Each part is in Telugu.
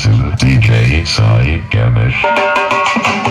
is DJ Sai Ganesh.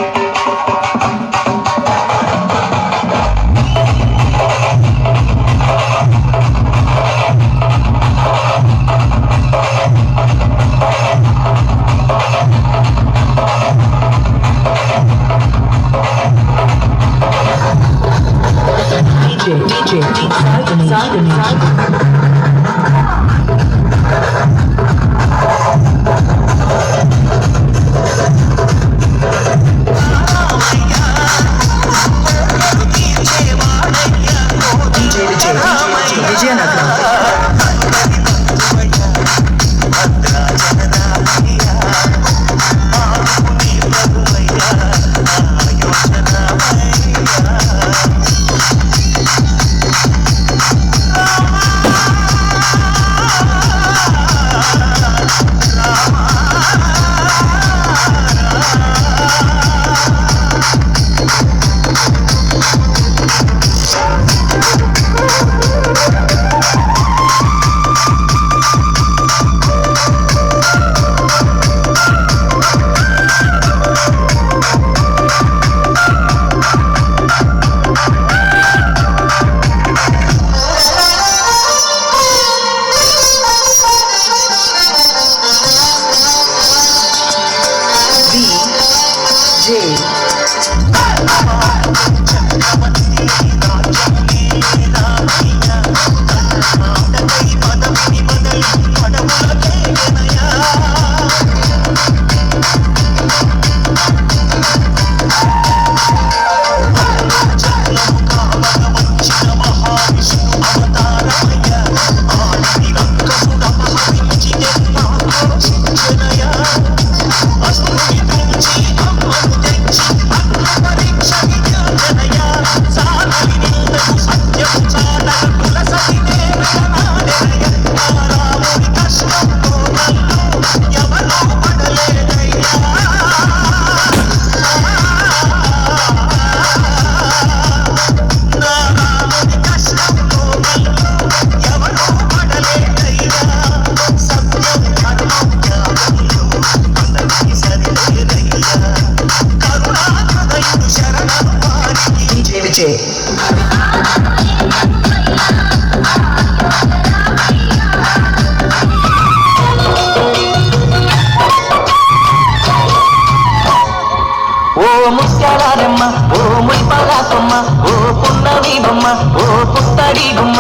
ఓ ముత్యాలమ్మ ఓ ముల్పలాసమ్మ ఓ పున్నవి బొమ్మ ఓ పుత్తడి గుమ్మ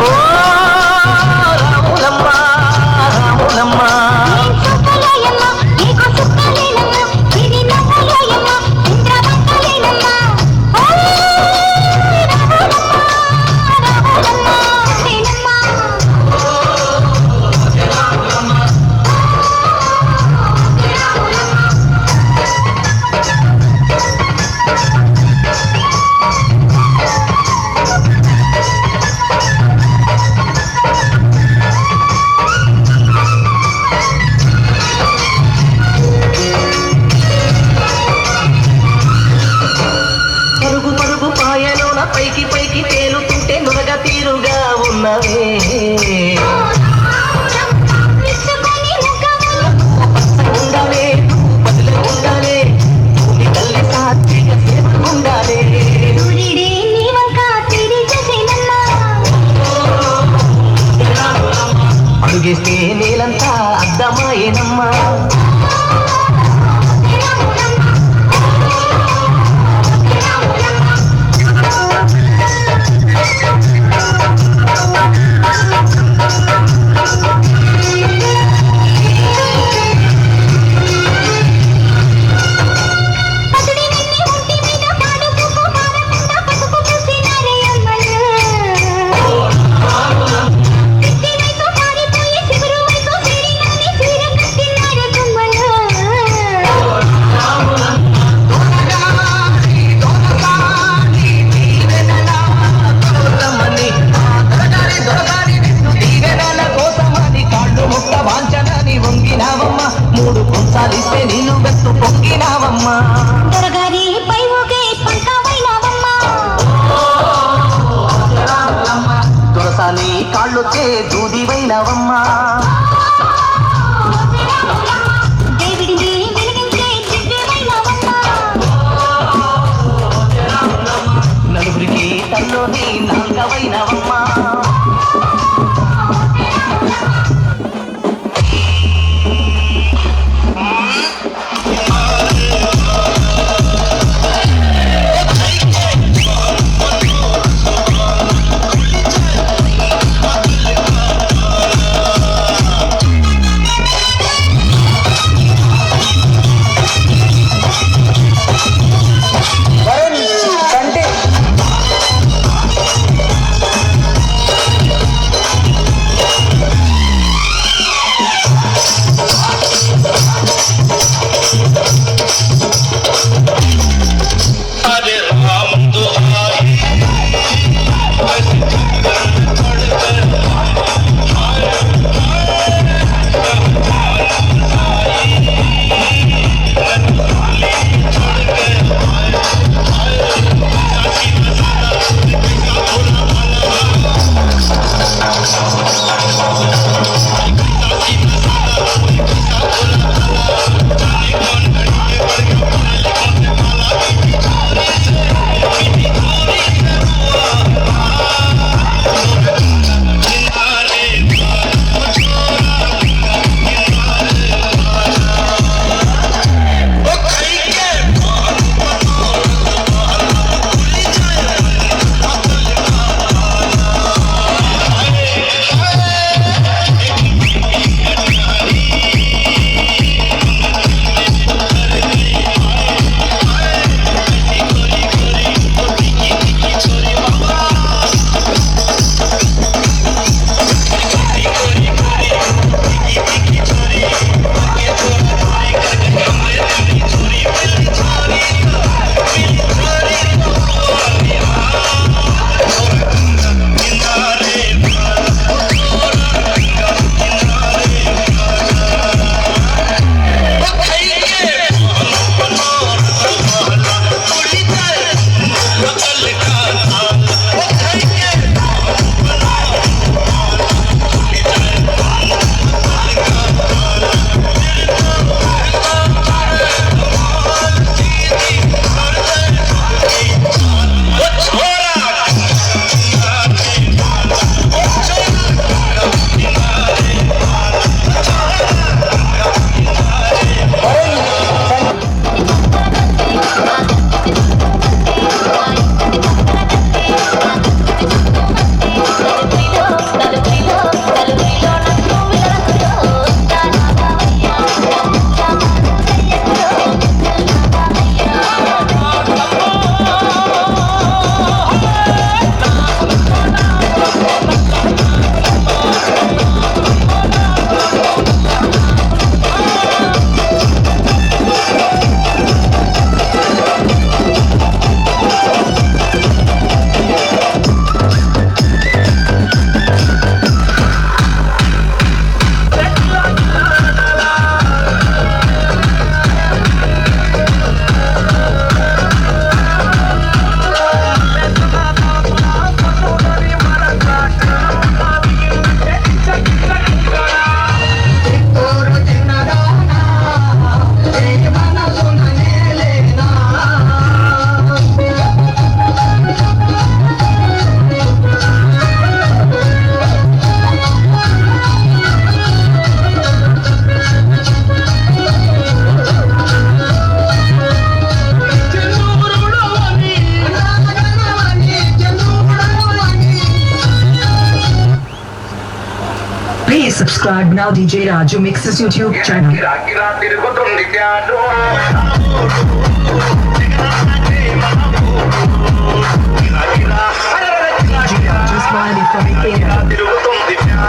ఓ రాములమ్మ రాములమ్మ పైకి పైకి తేలుతుంటే నురగ తీరుగా ఉన్నవే ఉండాలే బదులు ఉండాలే భూమి తల్లి సాధ్య ఉండాలే అడుగేస్తే నేలంతా అద్దమాయేనమ్మా మూడు కొంచాలిస్తే నీళ్ళు వెత్తు పొక్కినావమ్మా దొరగారి పై ఊగే పంకవైనావమ్మా దొరసాని కాళ్ళొచ్చే దూదివైనావమ్మా subscribe now. DJ Raju Mixes YouTube channel. DJ Raju Smiley from Ikea.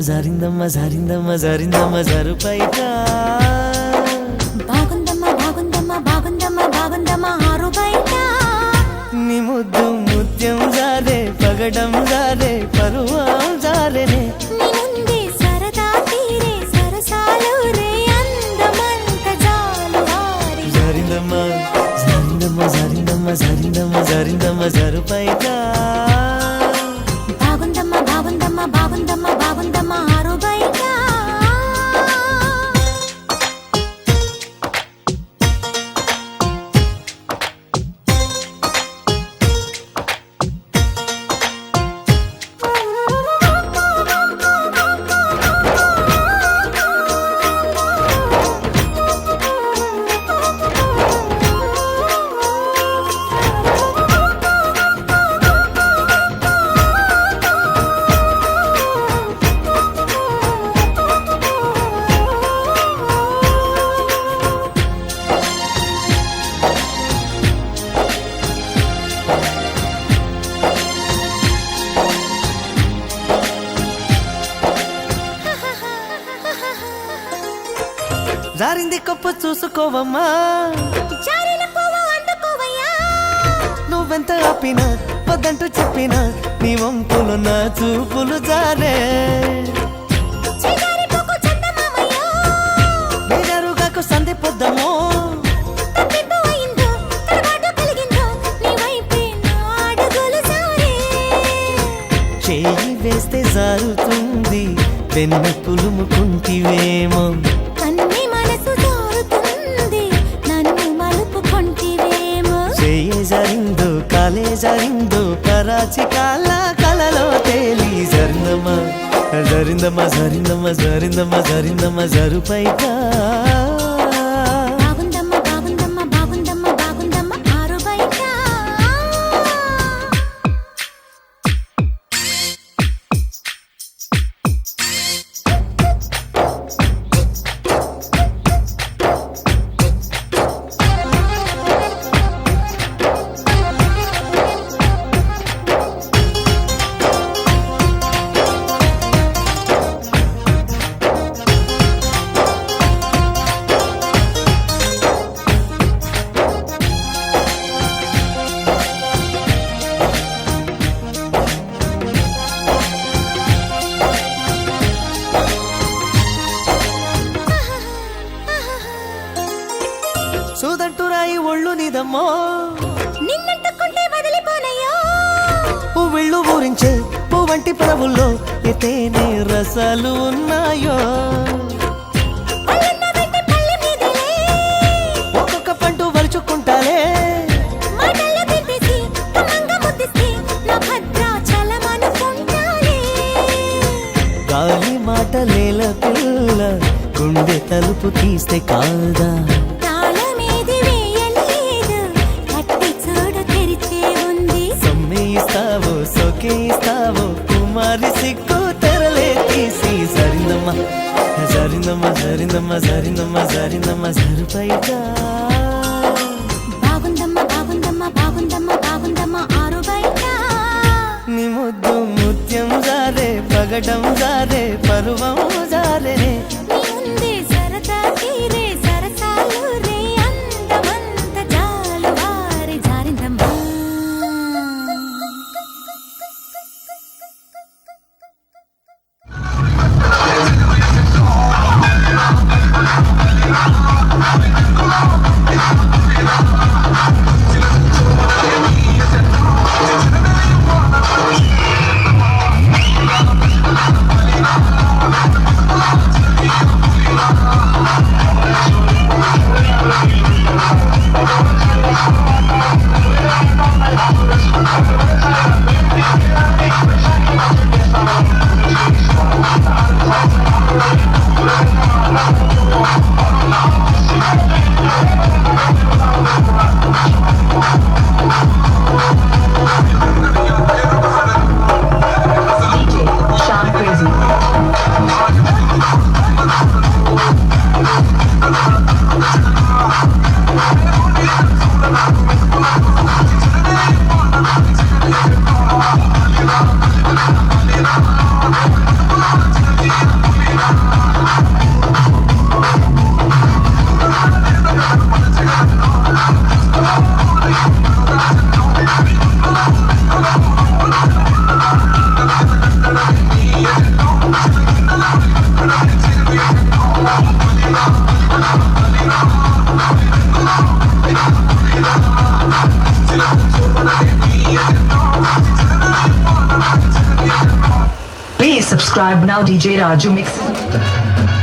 జారిందమ్మ జారిందమ్మ జారిందమ్మ జారు పైట బాగుందమ్మ ఆరు బయట నీ ముద్దు ముత్యం జారే పగడం జారే పరువం జారేనే నీ ముందే సరదా తీరే సరసాలు రే అందమంత జాలు వారి జారిందమ్మ జారిందమ్మ జారిందమ్మ జారిందమ్మ జారిందమ్మ జారు పైట బాగుందమ్మ ఆరు బయట జారింది కొప్ప చూసుకోవమ్మా జారిన పువ్వు అందుకోవయ్యా నువ్వెంత ఆపినా వద్దంటూ చెప్పినా నీ వంపులు నా చూపులు జారే చిగారి పువ్వు చందమామయ్యో వేడరుగాకు సంధి పొద్దమో తప్పిపోయిందో తడబాటు కలిగిందో నీ వైపే నా అడుగులు సారే చేయి వేస్తే జారుతుంది వెన్న పులుముకుంటివేమో కన్ని మనసు జారుతుంది నన్ను మలుపుకొంటివేమో చేయ జారిందో కాలే జారిందో కరాచి కాల కలలో తేలి జరిందమ్మ జరిందమ్మ జరిందమ్మ జరిందమ్మ జరిందమ్మ జరు పైట బాగుందమ్మ ఆరు బయట పువ్విళ్ళు ఊరించే పువ్వంటి పరవుల్లో ఎతేనే రసాలు ఉన్నాయో పల్లెన్న వెంటే పల్లె మీదలే ఒక్కొక్క పండు వలుచుకుంటాలే మాటల్లో తిప్పేసి కమ్మంగా ముద్దిస్తే నా భద్రాచలమనుకుంటాలే గాలి మాటలేల పిల్ల గుండె తలుపు తీస్తే కాదా తాళమేది వేయలేదు కట్టి చూడు తెరిచే ఉంది సమ్మేయిస్తావో సోకేయిస్తావో కుమారి సిగ్గు తెరలే తీసి సరిందమ్మ సరిందమ్మ సరిందమ్మ సరిందమ్మ సరిందమ్మ సరిపైగా బాగుందమ్మా బాగుందమ్మా బాగుందమ్మా బాగుందమ్మా ఆరు బయట నీ ముద్దు ముత్యం జారే పగడం జారే పరువం జారే నీ ఉందే సరదా తీరే సరసాలు రే అందమంత జాలు వారి జారిందమ్మా Sean Crazy. Please subscribe now, DJ Raju Mix.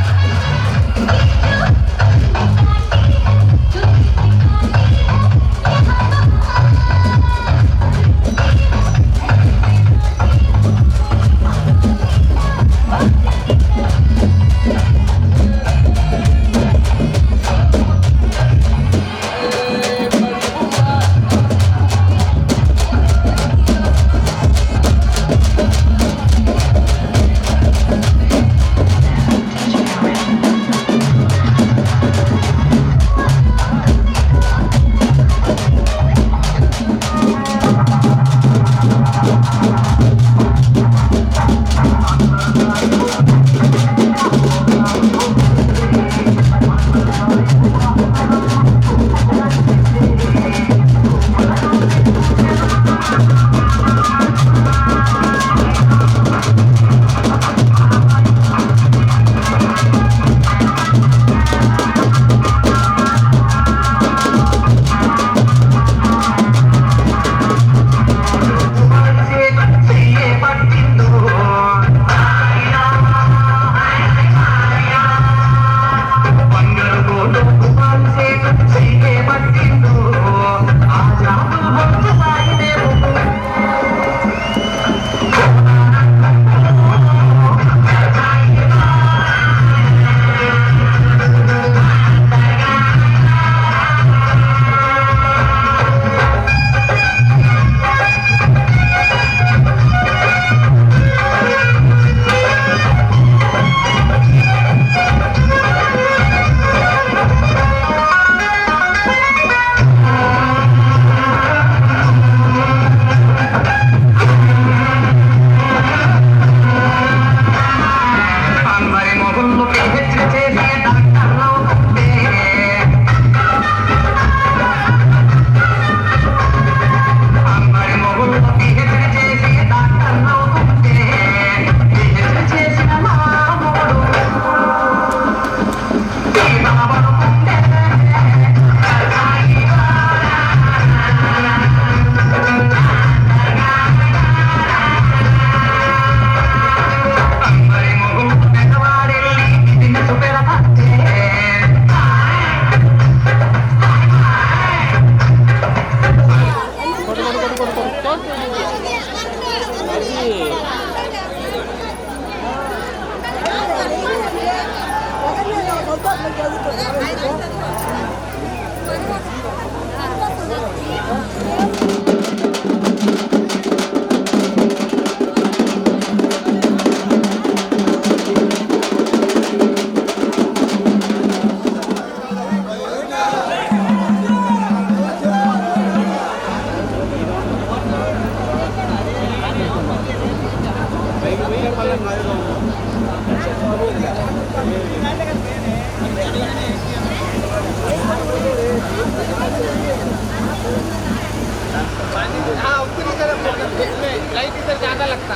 Light इधर ज्यादा लगता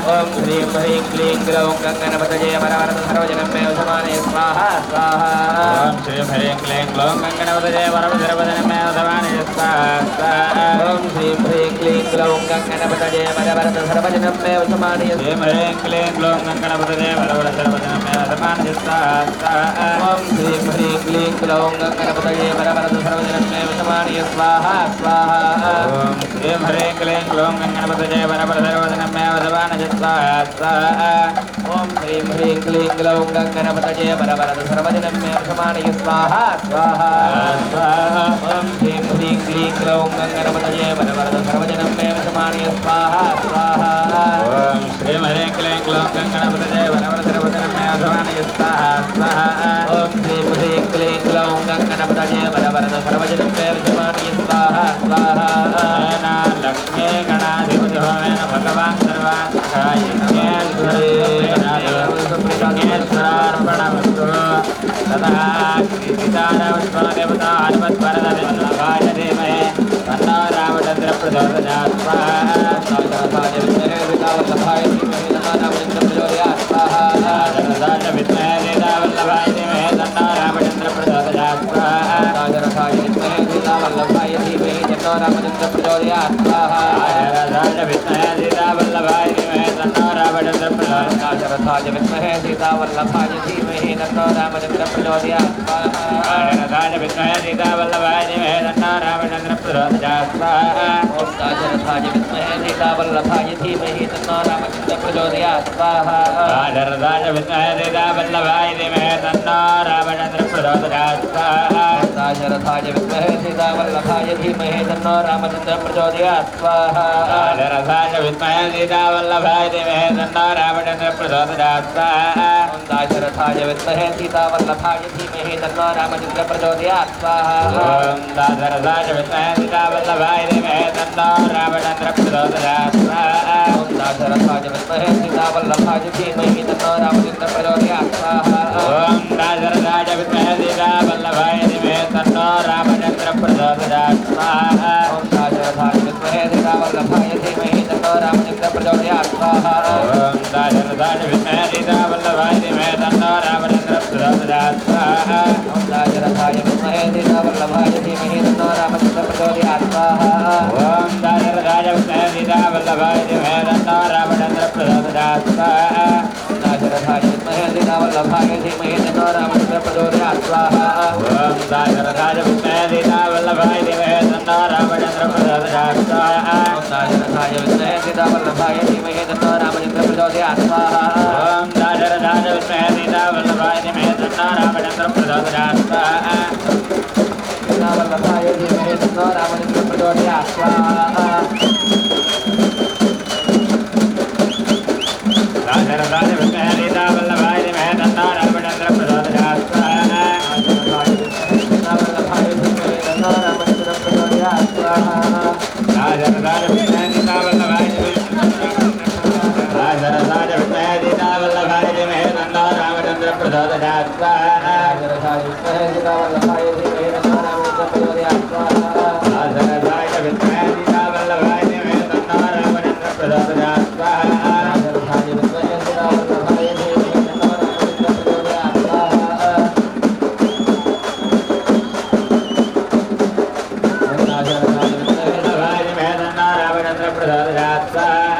ओम ఓం శ్రీం హ్రీం క్లీం గ్లౌం గంగణపతయే వరవరద సర్వజనం మే వశమానే స్వాహా స్వాహా ఓం శ్రీం హ్రీం క్లీం గ్లౌం గంగణపతయే వరవరద సర్వజనం మే వశమానే స్వాహా స్వాహా ఓం శ్రీం హ్రీం క్లీం గ్లౌం గంగణపతయే వరవరద సర్వజనం మే వశమానే శ్రీం హ్రీం క్లీం గ్లౌం గంగణపతయే వరవరద సర్వజనం మే వశమానే స్వాహా స్వాహా ఓం శ్రీం హ్రీం క్లీం గ్లౌం గంగణపతయే వరవరద సర్వజనం మే వశమానే స్వాహా స్వాహా ఓం శ్రీం హ్రీం క్లీం గ్లౌం గంగణపతయే వరవరద సర్వజనం మే వశమానే స్వాహా స్వాహా ఓం శ్రీం హ్రీం క్లీం గ్లౌం గంగణపతయే వరవరద సర్వజనం మే వశమానే స్వాహా స్వాహా స్వాహా ఓం శ్రీం హ్రీం క్లీం గ్లౌం గంగణపతయే వరవరద సర్వజనం మే వశమానే స్వాహా స్వాహా ఓం శ్రీం హ్రీం క్లీం గ్లౌం గంగణపతయే వరవరద సర్వజనం మే వశమానే స్వాహా స్వాహా ఓం శ్రీం హ్రీం క్లీం గ్లౌం గంగణపతయే వరవరద సర్వజనం మే వశమానే స్వాహా స్వాహా లక్ష్మీ గణాధిపతిభవేన భగవాన్ సర్వాంతరార్పణమస్తు తదా కీర్తితారవస్వదేవతానుమద్వరదవల్లభాయ ధీమహి తన్నో రామచంద్ర ప్రచోదయాత్ స్వాహా విద్మహే సీతావల్లభాయ ధీమహి తన్నో రామచంద్ర ప్రచోదయాత్ స్వాహా వల్లభాయ ధీమహి తన్నో రామచంద్ర ప్రచోదయాత్ స్వాహా విద్మహే సీతావల్లభాయ ధీమహి తన్నో రామచంద్ర ప్రచోదయాత్ విద్మహే సీతావల్లభాయ ధీమహి తన్నో రామచంద్ర ప్రచోదయాత్ స్వాహా విద్మహే సీతావల్లభాయ ధీమహి తన్నో రామచంద్ర ప్రచోదయాత్ స్వాహా విద్మహే సీతావల్లభాయ ధీమహి తన్నో రామచంద్ర ప్రచోదయాత్ స్వాహా విద్మహే సీతావల్లభాయ ధీమహి తన్నో రామచంద్ర ప్రచోదయాత్ స్వాహా విద్మహే సీతావల్లభాయ ధీమహి తన్నో రామచంద్ర ప్రచోదయాత్ స్వాహా విద్మహే సీతావల్లభాయ ధీమహి తన్నో రామచంద్ర ప్రచోదయాత్ స్వాహా విద్మహే సీతావల్లభాయ ధీమహి తన్నో రామచంద్ర ప్రచోదయాత్ స్వాహా విద్మహే సీతావల్లభాయ ధీమహి తన్నో రామచంద్ర ప్రచోదయాత్ స్వాహా విద్మహే సీతావల్లభాయ ధీమహి తన్నో రామచంద్ర ప్రచోదయాత్ స్వాహా విద్మహే సీతావల్లభాయ ధీమహి తన్నో రామచంద్ర ప్రచోదయాత్ స్వాహా విద్మహే సీతావల్లభాయ ధీమహి తన్నో రామచంద్ర ప్రచోదయాత్ స్వాహా విద్మహే సీతావల్లభాయ ధీమహి తన్నో రామచంద్ర ప్రచోదయాత్ స్వాహా విద్మహే సీతావల్లభాయ ధీమహి తన్నో రామచంద్ర ప్రచోదయాత్ స్వాహా విద్మహే సీతావల్లభాయ ధీమహి తన్నో రామచంద్ర ప్రచోదయాత్ స్వాహా విద్మహే సీతావల్లభాయ ధీమహి తన్నో రామచంద్ర ప్రచోదయాత్ స్వాహా విద్మహే సీతావల్లభాయ ధీమహి తన్నో రామచంద్ర ప్రచోదయాత్ స్వాహా విద్మహే సీతావల్లభాయ ధీమహి తన్నో రామచంద్ర ప్రచోదయాత్ స్వాహా విద్మహే సీతావల్లభాయ ధీమహి తన్నో రామచంద్ర ప్రచోదయాత్ స్వాహా సీతావల్లభాయ ధీమహి తన్నో రామచంద్ర ప్రచోదయాత్ స్వాహా విద్మహే సీతావల్లభాయ ధీమహి తన్నో రామచంద్ర ప్రచోదయాత్ స్వాహా సీతావల్లభాయ ధీమహి తన్నో రామచంద్ర ప్రచోదయాత్ స్వాహా విద్మహే సీతావల్లభాయ ధీమహి తన్నో రామచంద్ర ప్రచోదయాత్ స్వాహా విద్మహే సీతావల్లభాయ ధీమహి తన్నో రామచంద్ర ప్రచోదయాత్ స్వాహా విద్మహే సీతావల్లభాయ ధీమహి తన్నో రామచంద్ర ప్రచోదయాత్ స్వాహా విద్మహే సీతావల్లభాయ ధీమహి తన్నో రామచంద్ర ప్రచోదయాత్ స్వాహా రామచంద్ర ప్రచోదయాత్ స్వాహా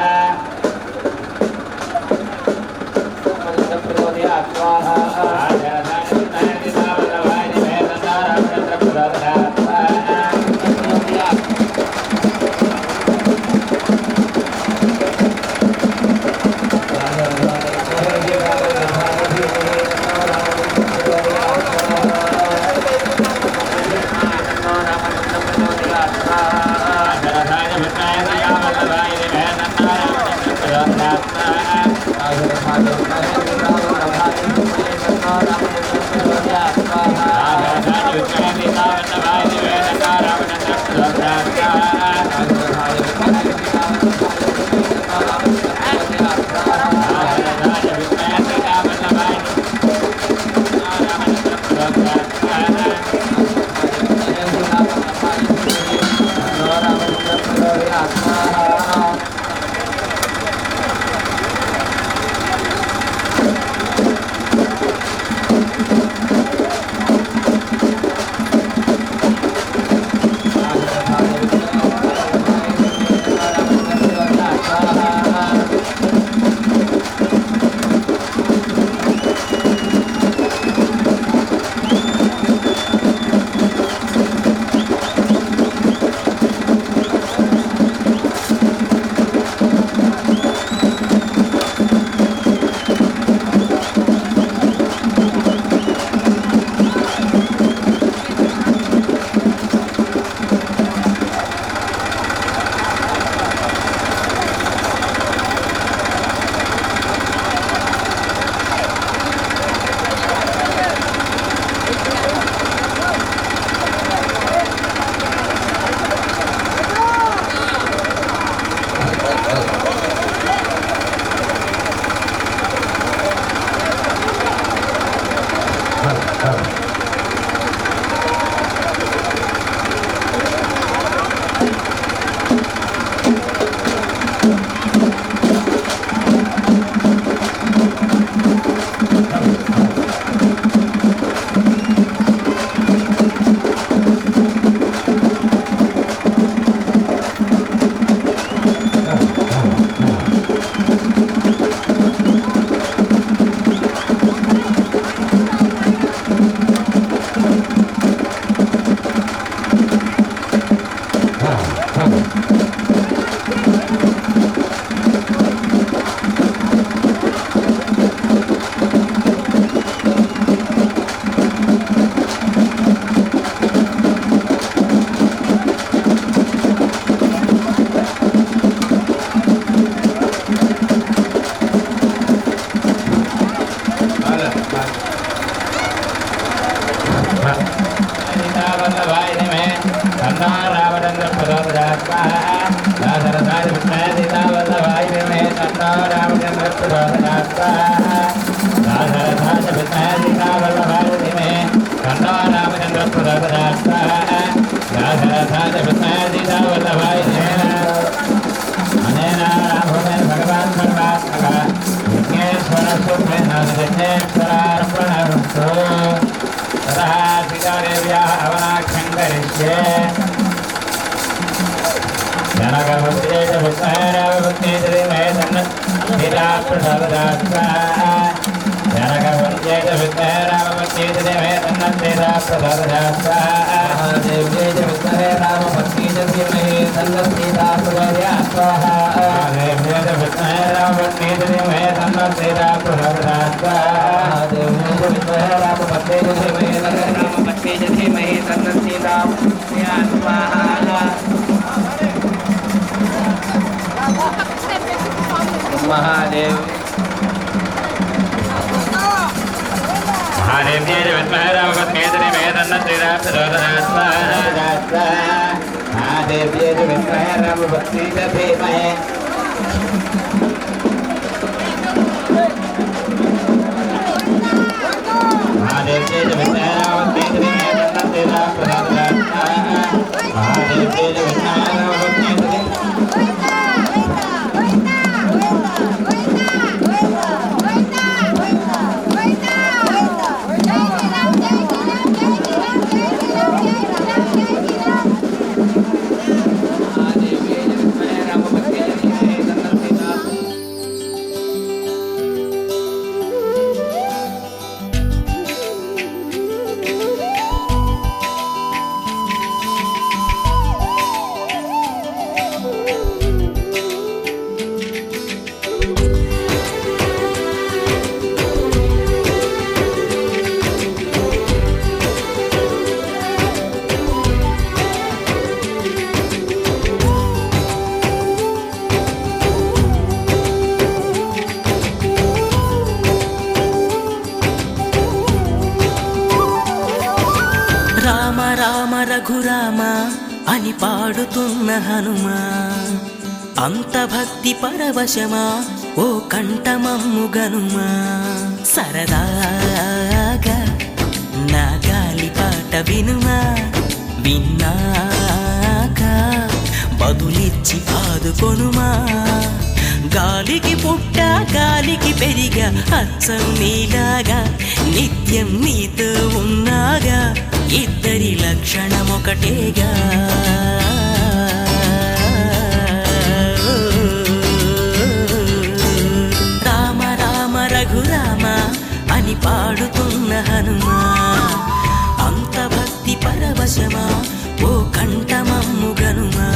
महादेव महादेव जय विद्महे रामपत्नीतरे मे तन्न श्रीराम प्रचोदयात् महादेव जय विद्महे रामपत्नीतरे धीमहि महादेव जय विद्महे रामपत्नीतरे मे तन्न श्रीराम प्रचोदयात् महादेव जय विद्महे रामपत्नीतरे రఘురామ అని పాడుతున్న హనుమా అంత భక్తి పరవశమా ఓ కంఠమమ్ము గనుమా సరదాగా నా గాలి పాట వినుమా విన్నాక బదులిచ్చి ఆదుకొనుమా గాలికి పుట్ట గాలికి పెరిగా అచ్చం నీలాగా నిత్యం నీతో ఉన్నాగా ఇద్దరి లక్షణం ఒకటేగా రామ రామ రఘురామ అని పాడుతున్న హనుమా అంత భక్తి పరవశమా ఓ కంఠమమ్ము గనుమా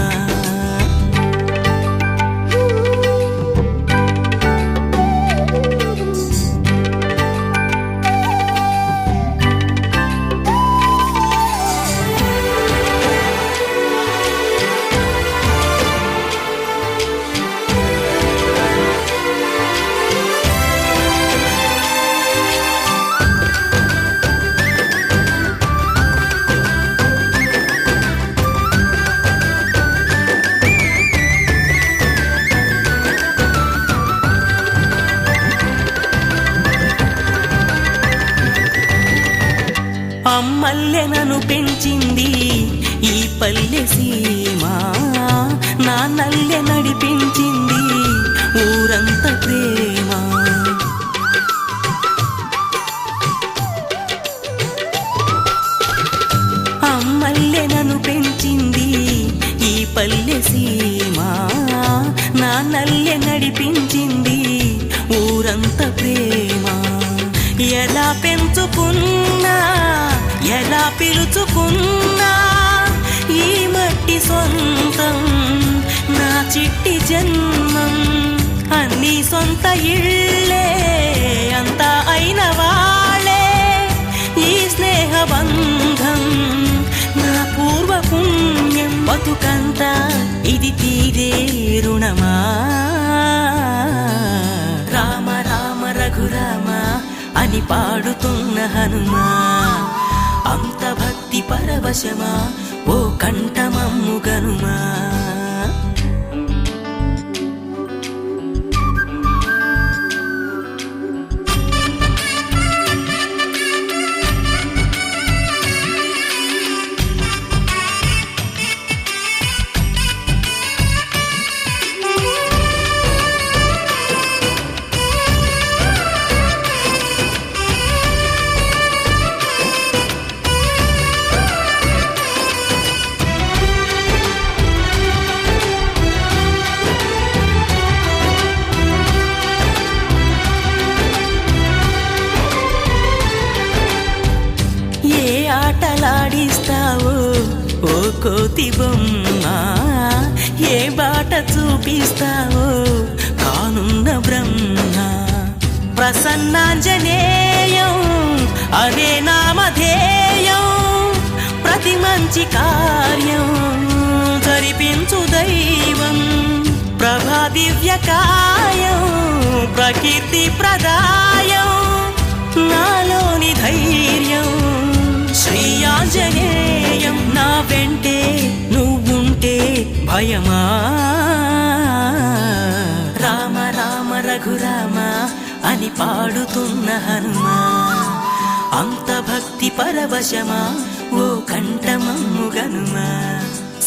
అమ్మల్లె నన్ను పెంచింది ఈ పల్లె సీమ నాన్నల్లె నడిపించింది ఊరంత ప్రేమ అమ్మల్లె నన్ను పెంచింది ఈ పల్లె సీమ నాన్నల్లె నడిపించింది ఊరంత ప్రేమ ఎలా పెంచుకున్నా ఎలా పిలుచుకున్నా ఈ మట్టి సొంతం నా చిట్టి జన్మం అన్ని సొంత ఇళ్ళే అంతా అయిన వాళ్ళే ఈ స్నేహ బంధం నా పూర్వ పుణ్యం బతుకంతా ఇది తీరే రుణమా రామ రామ రఘురామ అని పాడుతున్న హనుమా అంత భక్తి పరవశమా ఓ కంఠమమ్ము గనుమా కోతి బొమ్మ ఏ బాట చూపిస్తావో కానున్న బ్రహ్మ ప్రసన్నాంజనేయం అదే నామధేయం ప్రతి మంచి కార్యం జరిపించు దైవం ప్రభా దివ్యకాయం ప్రకీర్తి ప్రదాయం నాలోని ధైర్యం శ్రీ ఆంజనేయం నా వెంటే నువ్వుంటే భయమా రామ రామ రఘురామ అని పాడుతున్న హనుమా అంత భక్తి పరవశమా ఓ కంఠమమ్ముగనుమా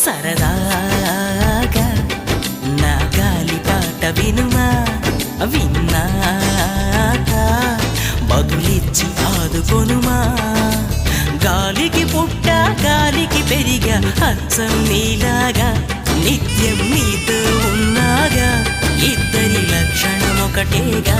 సరదాగా నా గాలి పాట వినుమా విన్నాక బదులిచ్చి ఆదుకొనుమా గాలికి పుట్ట గాలికి పెరిగా అచ్చం నీలాగా నిత్యం నీతో ఉన్నాగా ఇద్దరి లక్షణం ఒకటేగా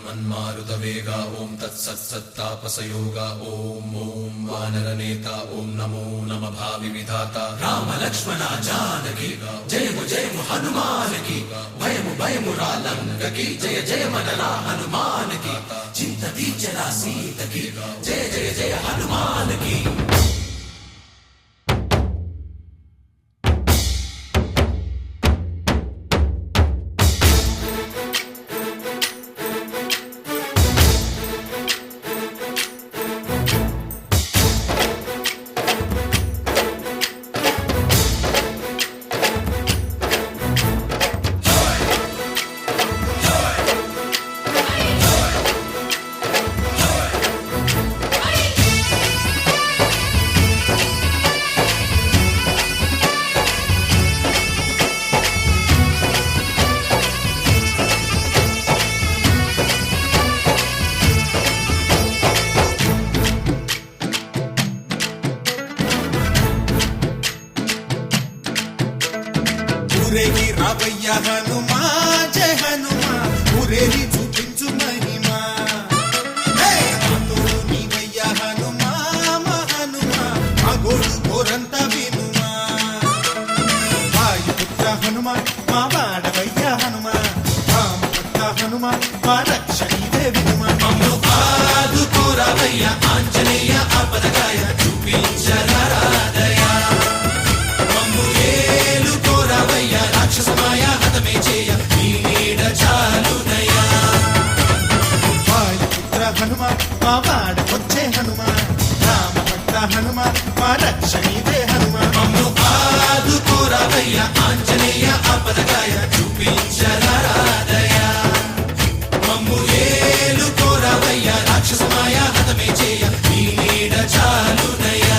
మన్మారుతవేగా ఓం తత్సత్సత్తాపసయోగా ఓం ఓం వానరనేత ఓం నమో నమ భావి విధాత రామ లక్ష్మణ జానకి జయము జయము హనుమానకి భయము భయము రాలంగకి జయ జయ మనరా హనుమానకి చింత తీర్చరా సీతకి జయ జయ జయ హనుమానకి ఊరేగి రావయ్య హనుమా జయ హనుమా ఊరేగి చూపించు మహిమా నీవయ్య హనుమా మా హనుమా మా గోడు గోరంత వినుమా వాయుపుత్ర హనుమా మా వాడవయ్య హనుమా రామపుత్ర హనుమా మా రక్షణీదే వినుమా మమ్ము ఆదుకోరావయ్య ఆంజనేయ ఆపదకాయ చూపించరాదయ రాక్షసమాయ హతమే చేయ నీ నీడ చాలునయా వాయుపుత్ర హనుమ మా వాడకొచ్చే హనుమ రామభక్త హనుమ మా రక్షణీదే హనుమ మమ్ము ఆదుకోరావయ్య ఆంజనేయ ఆపదకాయ చూపించరాదయ మమ్ము ఏలుకోరావయ్య రాక్షసమాయ హతమే చేయ నీ నీడ చాలునయా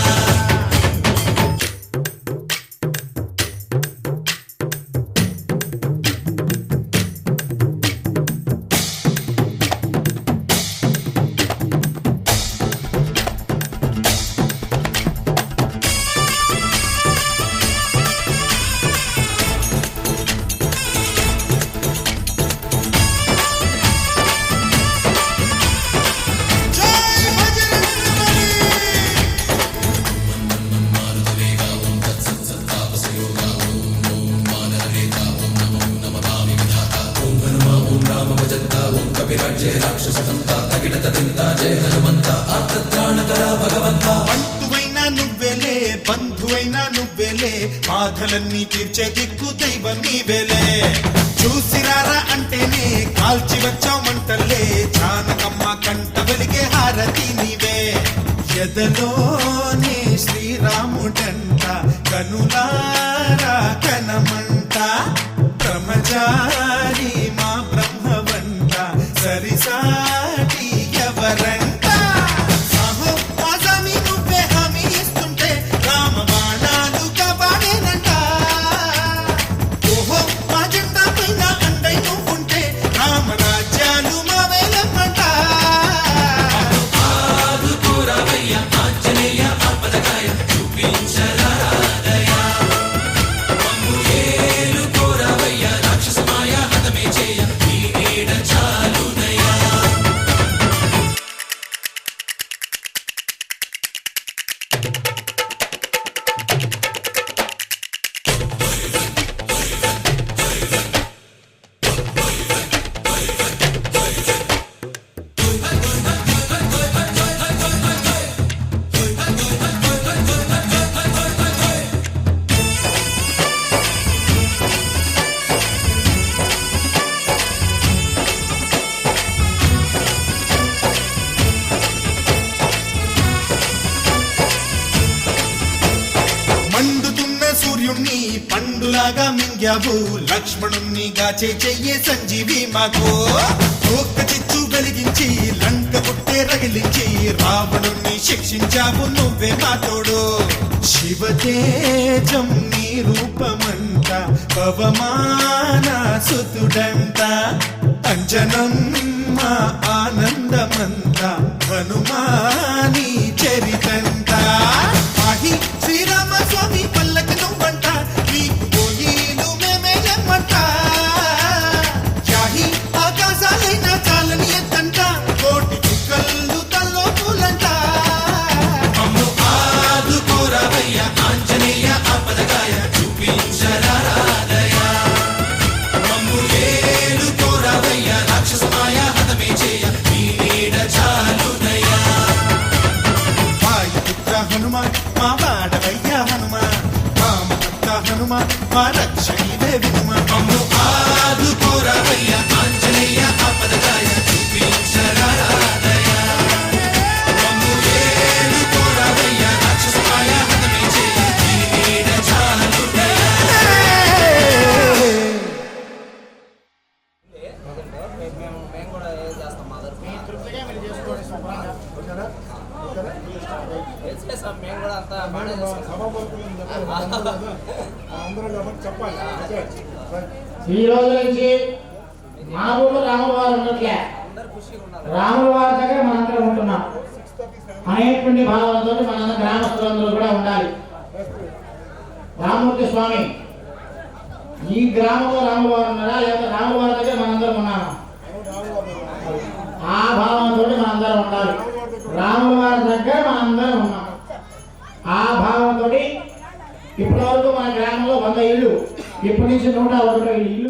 బంధువైనా నువ్వెలే బంధువైనా నువ్వెలే బాధలన్నీ తీర్చే దిక్కు దైవం నీవెలే చూసిరారా అంటేనే కాల్చి వచ్చామంటలే జానకమ్మ కంట వెలిగే హారతి నీవే ఎదలోనే శ్రీరాముడంట కనులారా కనమంట బ్రహ్మచారి మా బ్రహ్మవంట సరిసాటి ఎవరంట రాక్షసమాయ పులిలాగా మింగావు లక్ష్మణుణ్ణి గాచే చెయ్యే సంజీవి మాకు ఒక్క చిచ్చు వెలిగించి లంక పుట్టే రగిలించి రావణుణ్ణి శిక్షించావు నువ్వే మా తోడు శివతేజం నీ రూపమంట పవమాన సుతుడంట అంజనం మా ఆనందమంత హనుమాని చరితంట ఆహి శ్రీరామ స్వామి పల్లకి నువ్వంట నీకు పోయిలు మేమే జన్మంట యాహి ఆకాశాలైన చాలని ఎత్తంట కోటి చుక్కలు తల్లో పూలంట అమ్ము ఆదుకోరవయ్య ఆంజనేయ ఆపదగాయ చూపించరాదయ మమ్ము ఏలుకోరవయ్య రాక్షసమాయ హతమే చేయ నీ నీడ చాలునయ్యా వాయుపుత్ర హనుమ మా వాడవయ్య హనుమ రామభక్త హనుమ మా రక్షణివే వినుమ మమ్ము ఆదుకోరవయ్య ఆంజనేయ ఆపదగాయ చూపించరాదయ మమ్ము ఏలుకోరవయ్య రాక్షసమాయ హతమే చేయ నీ నీడ చాలునయ్యా మేము కూడా చేస్తాం మా తరఫున మీరు చేసుకోండి చేస్తాం మేము కూడా అంతా బాగానే ఈ రోజు నుంచి మా ఊళ్ళో రాముల వారు ఉన్నట్లే రాముల వారి దగ్గర మనందరం ఉంటున్నాం అనేటువంటి భావనతో మనందరం గ్రామస్తులందరూ కూడా ఉండాలి. రామూర్తి స్వామి ఈ గ్రామంలో రాముల వారు ఉన్నారా లేకపోతే రాముల వారి దగ్గర మనందరం ఉన్నామా? ఆ భావనతో మనందరం ఉండాలి. రాముల వారి దగ్గర మనందరం ఉన్నాం. ఆ భావనతో ఇప్పటి వరకు మన గ్రామంలో 100 ఇళ్ళు, ఇప్పటి నుంచి 101 ఇల్లు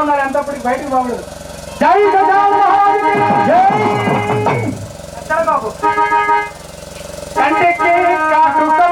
ఉన్నారు ఎంతప్పటికి బయటకు బాబుడు జై జై బాబు కంటికి కాటుక